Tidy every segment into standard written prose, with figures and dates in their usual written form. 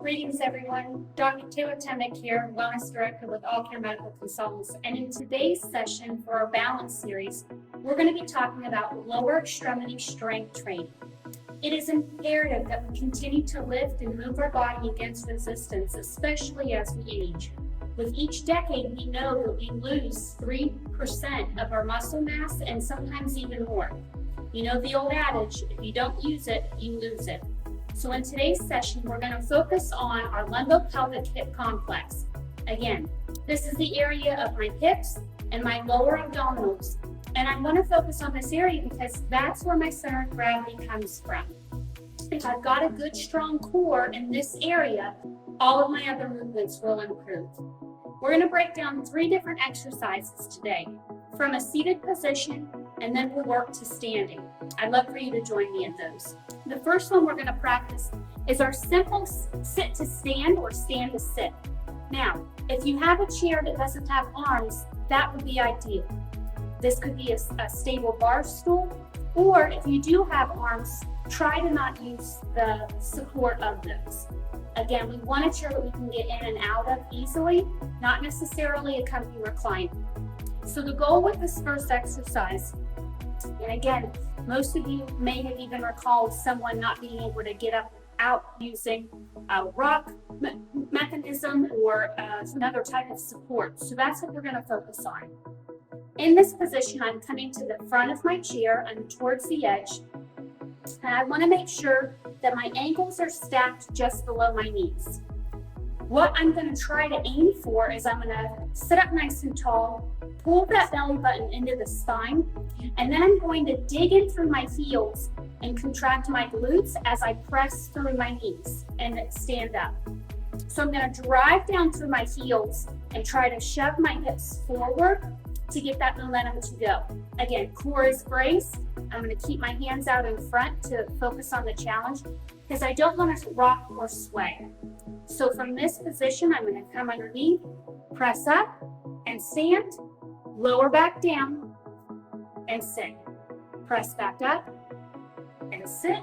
Greetings, everyone. Dr. Taylor Temnick here, Wellness Director with All Care Medical Consultants. And in today's session for our balance series, we're going to be talking about lower extremity strength training. It is imperative that we continue to lift and move our body against resistance, especially as we age. With each decade, we know that we lose 3% of our muscle mass and sometimes even more. You know the old adage, if you don't use it, you lose it. So in today's session, we're going to focus on our lumbo-pelvic hip complex. Again, this is the area of my hips and my lower abdominals. And I'm going to focus on this area because that's where my center of gravity comes from. If I've got a good, strong core in this area, all of my other movements will improve. We're going to break down 3 different exercises today, from a seated position, and then we'll work to standing. I'd love for you to join me in those. The first one we're going to practice is our simple sit to stand or stand to sit. Now, if you have a chair that doesn't have arms, that would be ideal. This could be a stable bar stool, or if you do have arms, try to not use the support of those. Again, we want a chair that we can get in and out of easily, not necessarily a comfy recliner. So the goal with this first exercise, and again, most of you may have even recalled someone not being able to get up out using a rock mechanism or another type of support. So that's what we're going to focus on. In this position, I'm coming to the front of my chair and towards the edge. And I want to make sure that my ankles are stacked just below my knees. What I'm going to try to aim for is I'm going to sit up nice and tall, pull that belly button into the spine, and then I'm going to dig in through my heels and contract my glutes as I press through my knees and stand up. So I'm going to drive down through my heels and try to shove my hips forward to get that momentum to go. Again, core is braced. I'm going to keep my hands out in front to focus on the challenge because I don't want to rock or sway. So from this position, I'm going to come underneath, press up and stand, lower back down and sit. Press back up and sit.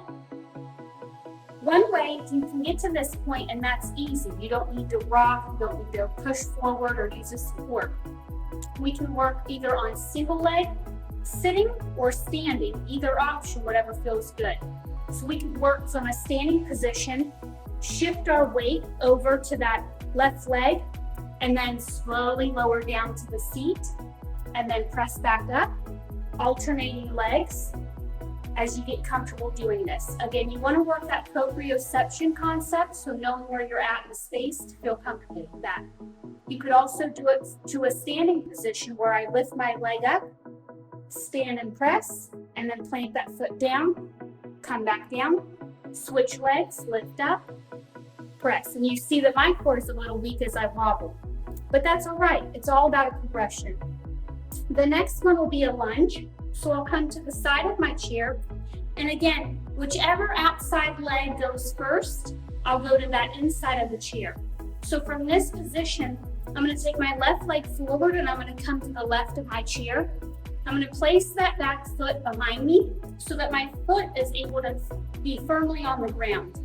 One way you can get to this point, and that's easy. You don't need to rock, you don't need to push forward or use a support. We can work either on single leg, sitting, or standing, either option, whatever feels good. So we can work from a standing position, shift our weight over to that left leg, and then slowly lower down to the seat, and then press back up, alternating legs as you get comfortable doing this. Again, you want to work that proprioception concept, so knowing where you're at in the space to feel comfortable with that. You could also do it to a standing position where I lift my leg up, stand and press, and then plant that foot down, come back down, switch legs, lift up, press. And you see that my core is a little weak as I wobble, but that's all right. It's all about a progression. The next one will be a lunge. So I'll come to the side of my chair, and again, whichever outside leg goes first, I'll go to that inside of the chair. So from this position, I'm going to take my left leg forward and I'm going to come to the left of my chair. I'm going to place that back foot behind me so that my foot is able to be firmly on the ground.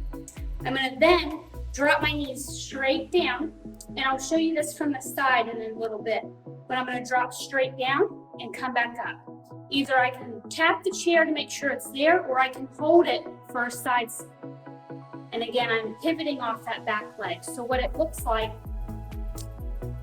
I'm going to then drop my knees straight down, and I'll show you this from the side in a little bit, but I'm going to drop straight down and come back up. Either I can tap the chair to make sure it's there, or I can hold it for a side. And again, I'm pivoting off that back leg. So what it looks like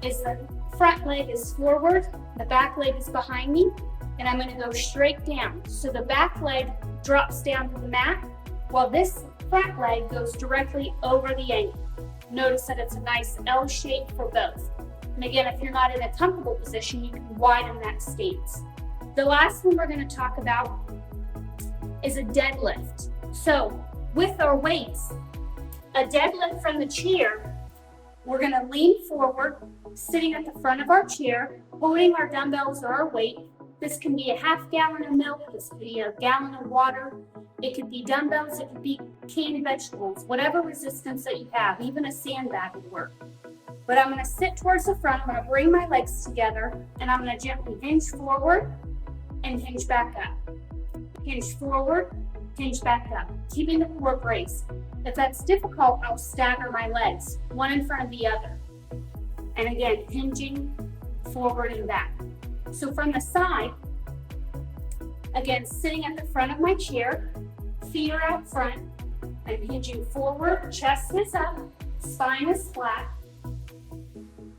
is the front leg is forward, the back leg is behind me, and I'm going to go straight down. So the back leg drops down to the mat, while this front leg goes directly over the ankle. Notice that it's a nice L shape for both. And again, if you're not in a comfortable position, you can widen that stance. The last one we're going to talk about is a deadlift. So with our weights, a deadlift from the chair, we're going to lean forward, sitting at the front of our chair, holding our dumbbells or our weight. This can be a half gallon of milk, this could be a gallon of water, it could be dumbbells, it could be canned vegetables, whatever resistance that you have, even a sandbag would work. But I'm going to sit towards the front, I'm going to bring my legs together, and I'm going to gently hinge forward and hinge back up. Hinge forward, hinge back up, keeping the core braced. If that's difficult, I'll stagger my legs, one in front of the other. And again, hinging forward and back. So from the side, again, sitting at the front of my chair, feet are out front, I'm hinging forward, chest is up, spine is flat.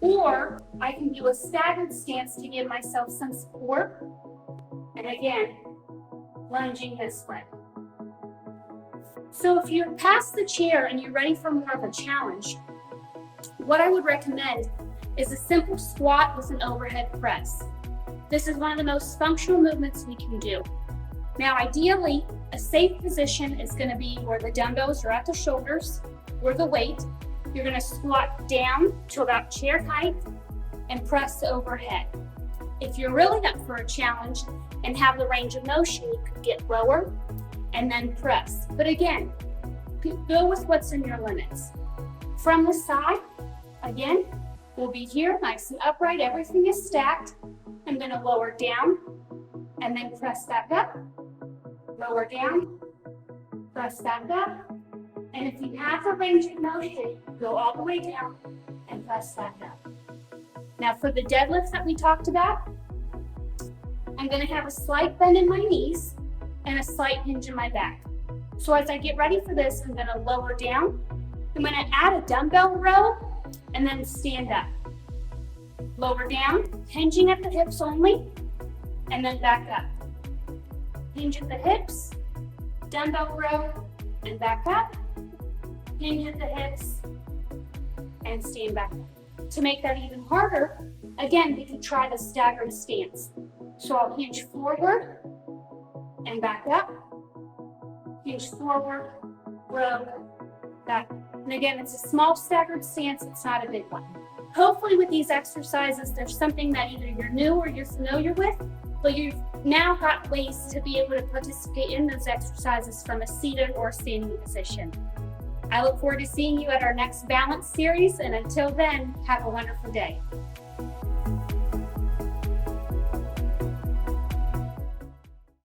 Or I can do a staggered stance to give myself some support. And again, lunging this way. So if you're past the chair and you're ready for more of a challenge, what I would recommend is a simple squat with an overhead press. This is one of the most functional movements we can do. Now, ideally, a safe position is going to be where the dumbbells are at the shoulders, or the weight. You're going to squat down to about chair height and press overhead. If you're really up for a challenge and have the range of motion, you could get lower and then press. But again, go with what's in your limits. From the side, again, we'll be here nice and upright. Everything is stacked. I'm going to lower down and then press back up. Lower down, press back up. And if you have the range of motion, go all the way down and press back up. Now for the deadlifts that we talked about, I'm going to have a slight bend in my knees and a slight hinge in my back. So as I get ready for this, I'm going to lower down. I'm going to add a dumbbell row and then stand up. Lower down, hinging at the hips only, and then back up. Hinge at the hips, dumbbell row, and back up. Hinge at the hips, and stand back up. To make that even harder, again, we can try the staggered stance. So I'll hinge forward and back up. Hinge forward, row, back. And again, it's a small staggered stance, it's not a big one. Hopefully with these exercises, there's something that either you're new or you're familiar with, but you've now got ways to be able to participate in those exercises from a seated or standing position. I look forward to seeing you at our next balance series, and until then, have a wonderful day.